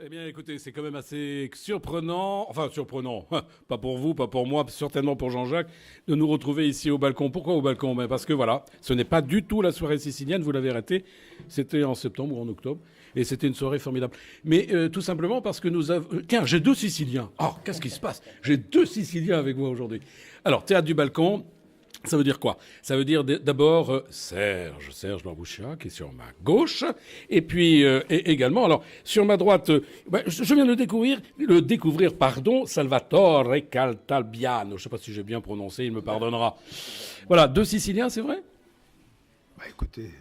Eh bien, écoutez, c'est quand même assez surprenant, enfin surprenant, pas pour vous, pas pour moi, certainement pour Jean-Jacques, de nous retrouver ici au balcon. Pourquoi au balcon? Ben parce que voilà, ce n'est pas du tout la soirée sicilienne, vous l'avez raté, c'était en septembre ou en octobre, et c'était une soirée formidable. Mais tout simplement parce que nous avons... Tiens, j'ai deux Siciliens. Oh, qu'est-ce qui se passe? J'ai deux Siciliens avec moi aujourd'hui. Alors, théâtre du balcon, ça veut dire quoi? Ça veut dire d'abord Serge Barbouchia, qui est sur ma gauche, et puis également, alors sur ma droite, je viens de découvrir, pardon, Salvatore Caltalbiano. Je ne sais pas si j'ai bien prononcé, il me pardonnera. Voilà, deux Siciliens, c'est vrai? Bah, écoutez,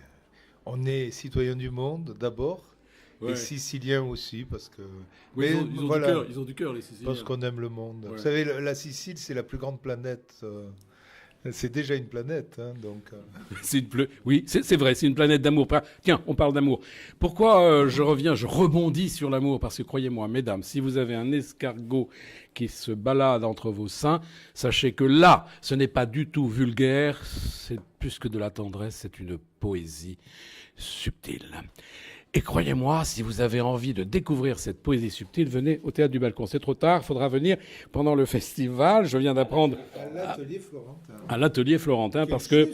on est citoyen du monde d'abord, et Ouais. sicilien aussi, parce que. Oui, Mais voilà, ils ont du cœur, les Siciliens. parce qu'on aime le monde. Ouais. Vous savez, la Sicile, c'est la plus grande planète. C'est déjà une planète, hein, donc. Oui, c'est vrai, c'est une planète d'amour. Tiens, on parle d'amour. Pourquoi je rebondis sur l'amour? Parce que croyez-moi, mesdames, si vous avez un escargot qui se balade entre vos seins, sachez que là, ce n'est pas du tout vulgaire, c'est plus que de la tendresse, c'est une poésie subtile. Et croyez-moi, si vous avez envie de découvrir cette poésie subtile, venez au Théâtre du Balcon. C'est trop tard, il faudra venir pendant le festival. Je viens d'apprendre À l'atelier Florentin. à l'atelier Florentin parce que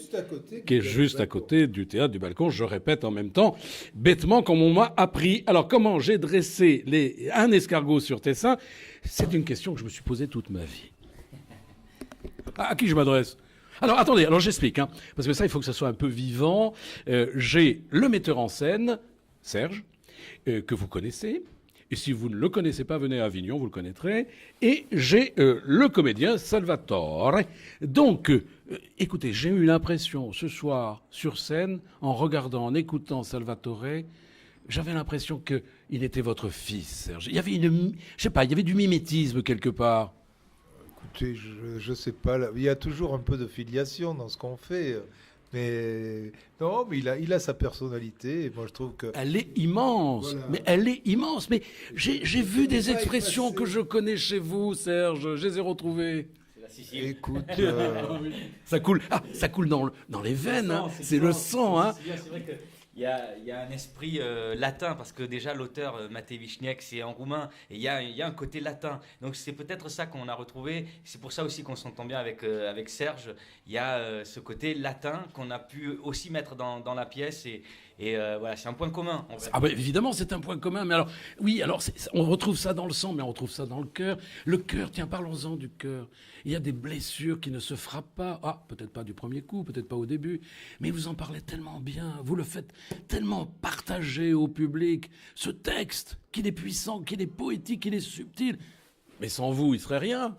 qui est juste à côté du Théâtre du Balcon, je répète en même temps, bêtement comme on m'a appris. Alors comment j'ai dressé un escargot sur tes seins? C'est une question que je me suis posée toute ma vie. À qui je m'adresse? Alors attendez, alors j'explique, hein, parce que ça, il faut que ça soit un peu vivant. J'ai le metteur en scène, Serge, que vous connaissez. Et si vous ne le connaissez pas, venez à Avignon, vous le connaîtrez. Et j'ai le comédien Salvatore. Donc, écoutez, j'ai eu l'impression ce soir sur scène, en regardant, en écoutant Salvatore, j'avais l'impression qu'il était votre fils, Serge. Il y avait je sais pas, il y avait du mimétisme quelque part. Écoutez, je sais pas. Il y a toujours un peu de filiation dans ce qu'on fait. Mais non, mais il a sa personnalité. Et moi, je trouve que. Elle est immense, Voilà. mais elle est immense. Mais j'ai vu des va expressions effacer. que je connais chez vous, Serge. Je les ai retrouvées. Écoute, Ça coule dans les veines. Hein. C'est le sang. Hein. C'est vrai qu'il y a un esprit latin, parce que déjà l'auteur Matei Vichniac, c'est en roumain, et il y a un côté latin. Donc c'est peut-être ça qu'on a retrouvé. C'est pour ça aussi qu'on s'entend bien avec Serge. Il y a ce côté latin qu'on a pu aussi mettre dans la pièce. Et voilà, c'est un point commun. En fait. Ah bah, évidemment, c'est un point commun. Mais alors, oui, alors on retrouve ça dans le sang, mais on retrouve ça dans le cœur. Le cœur, tiens, parlons-en du cœur. Il y a des blessures qui ne se frappent pas. Ah, peut-être pas du premier coup, peut-être pas au début. Mais vous en parlez tellement bien. Vous le faites tellement partager au public. Ce texte, qu'il est puissant, qu'il est poétique, qu'il est subtil. Mais sans vous, il serait rien.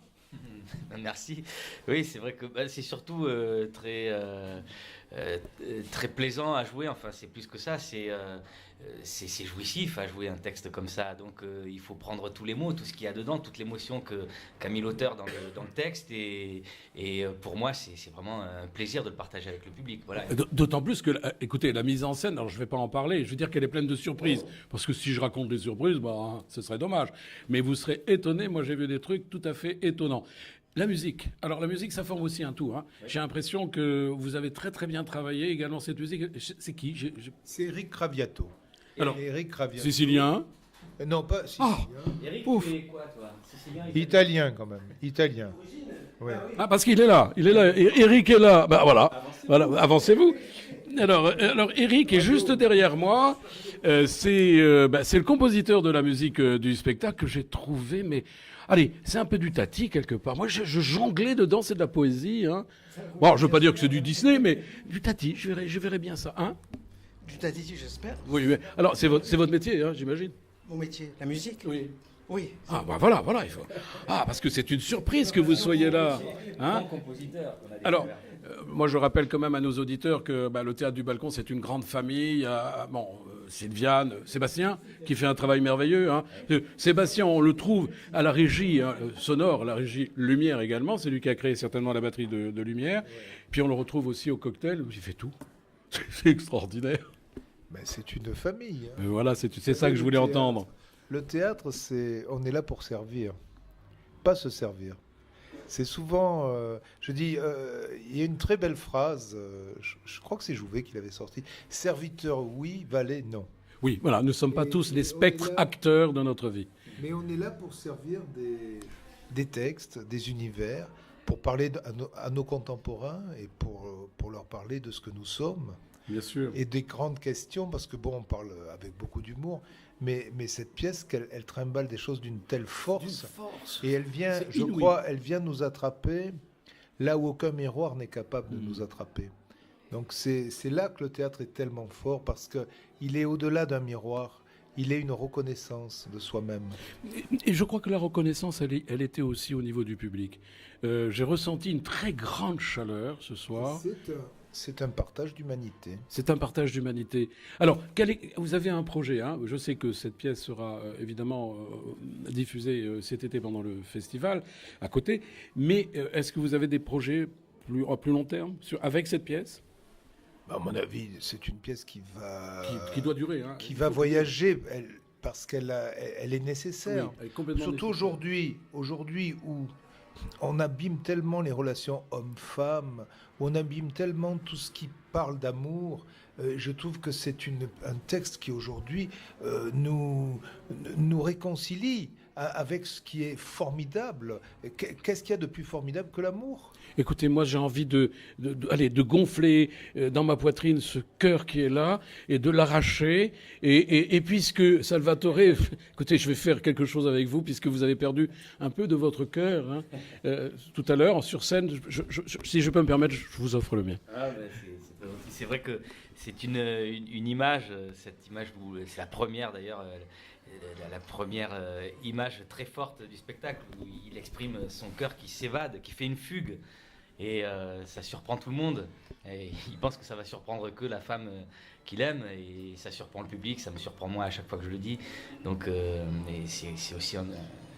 Merci. Oui, c'est vrai que c'est surtout très plaisant à jouer. Enfin, c'est plus que ça. C'est jouissif à jouer un texte comme ça. Donc, il faut prendre tous les mots, tout ce qu'il y a dedans, toute l'émotion qu'a mis l'auteur dans le texte. Et pour moi, c'est vraiment un plaisir de le partager avec le public. Voilà. D'autant plus que, écoutez, la mise en scène, alors je ne vais pas en parler, je veux dire qu'elle est pleine de surprises. Parce que si je raconte des surprises, ce serait dommage. Mais vous serez étonnés, moi j'ai vu des trucs tout à fait étonnants. La musique. Alors la musique, ça forme aussi un tout. Hein. Oui. J'ai l'impression que vous avez très très bien travaillé également cette musique. C'est qui? c'est Eric Craviato. Alors, Eric Craviato. Sicilien? Non, pas sicilien. Eric, Ouf. tu fais quoi, toi? Sicilien, Italien, quand même. Italien. Ouais. Ah, parce qu'il est là. Il est là. Eric est là. Bah voilà. Voilà. Avancez-vous. Alors, Eric est juste derrière moi. C'est le compositeur de la musique du spectacle que j'ai trouvé, mais allez, c'est un peu du Tati quelque part. Moi, je jonglais dedans, c'est de la poésie. Hein. Bon, je veux pas dire que c'est du Disney, mais du Tati, je verrais bien ça. Hein. Tu t'as dit, j'espère. Oui, mais alors c'est votre métier, hein, j'imagine. Mon métier, la musique. Oui. Oui. Ah bah voilà, il faut. Ah, parce que c'est une surprise que vous soyez là. Hein. compositeur qu'on a découvert. Alors, moi je rappelle quand même à nos auditeurs que le Théâtre du Balcon c'est une grande famille. Il y a, Sylviane, Sébastien qui fait un travail merveilleux. Hein. Sébastien, on le trouve à la régie sonore, la régie lumière également. C'est lui qui a créé certainement la batterie de lumière. Puis on le retrouve aussi au cocktail où il fait tout. C'est extraordinaire. Ben, c'est une famille. Hein. Voilà, c'est ça que je voulais entendre. Le théâtre, on est là pour servir, pas se servir. C'est souvent, je dis, il y a une très belle phrase, je crois que c'est Jouvet qui l'avait sortie, serviteur oui, valet non. Oui, voilà, nous ne sommes pas tous des spectres acteurs de notre vie. Mais on est là pour servir des textes, des univers, pour parler à nos contemporains et pour leur parler de ce que nous sommes. Bien sûr. Et des grandes questions, parce que bon, on parle avec beaucoup d'humour, mais cette pièce, elle trimballe des choses d'une telle force. Et elle vient, je crois, elle vient nous attraper là où aucun miroir n'est capable de nous attraper. Donc c'est là que le théâtre est tellement fort, parce qu'il est au-delà d'un miroir. Il est une reconnaissance de soi-même. Et je crois que la reconnaissance, elle était aussi au niveau du public. J'ai ressenti une très grande chaleur ce soir. C'est un partage d'humanité. C'est un partage d'humanité. Alors, vous avez un projet, hein. Je sais que cette pièce sera évidemment diffusée cet été pendant le festival, à côté. Mais est-ce que vous avez des projets à plus long terme avec cette pièce ? À mon avis, c'est une pièce qui va... Qui doit durer. Hein. Qui va voyager, parce qu'elle est nécessaire. Oui, elle est complètement Surtout nécessaire. aujourd'hui où on abîme tellement les relations hommes-femmes, où on abîme tellement tout ce qui parle d'amour. Je trouve que c'est un texte qui aujourd'hui nous réconcilie avec ce qui est formidable. Qu'est-ce qu'il y a de plus formidable que l'amour ? Écoutez, moi j'ai envie de gonfler dans ma poitrine ce cœur qui est là et de l'arracher. Et puisque Salvatore, écoutez, je vais faire quelque chose avec vous puisque vous avez perdu un peu de votre cœur hein, tout à l'heure sur scène. Si je peux me permettre, je vous offre le mien. Ah, ben c'est vrai que c'est une image, cette image, c'est la première d'ailleurs. La première image très forte du spectacle où il exprime son cœur qui s'évade, qui fait une fugue et ça surprend tout le monde et il pense que ça va surprendre que la femme qu'il aime et ça surprend le public, ça me surprend moi à chaque fois que je le dis donc et c'est aussi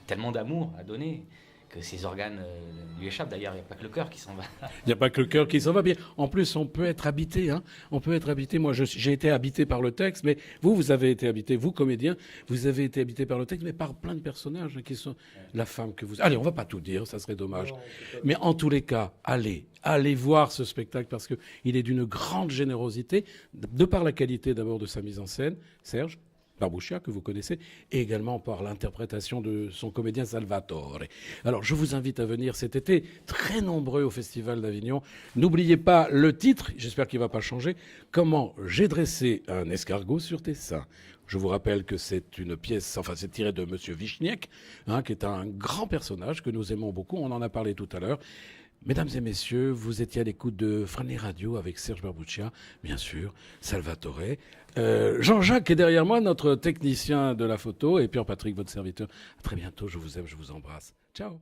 tellement d'amour à donner que ses organes lui échappent. D'ailleurs, il n'y a pas que le cœur qui s'en va. Il n'y a pas que le cœur qui s'en va. Bien. En plus, on peut être habité. Hein. On peut être habité. Moi, j'ai été habité par le texte, mais vous avez été habité, vous, comédien, vous avez été habité par le texte, mais par plein de personnages qui sont la femme que vous... Allez, on ne va pas tout dire, ça serait dommage. Non, mais en tous les cas, allez voir ce spectacle parce qu'il est d'une grande générosité, de par la qualité d'abord de sa mise en scène. Serge Barbuccia, que vous connaissez, et également par l'interprétation de son comédien Salvatore. Alors, je vous invite à venir cet été, très nombreux au Festival d'Avignon. N'oubliez pas le titre, j'espère qu'il ne va pas changer, Comment j'ai dressé un escargot sur tes seins. Je vous rappelle que c'est une pièce, enfin c'est tiré de Monsieur Wichniek, hein, qui est un grand personnage que nous aimons beaucoup, on en a parlé tout à l'heure. Mesdames et messieurs, vous étiez à l'écoute de Friendly Radio avec Serge Barbuccia, bien sûr, Salvatore. Jean-Jacques est derrière moi, notre technicien de la photo, et Pierre-Patrick, votre serviteur. À très bientôt, je vous aime, je vous embrasse. Ciao.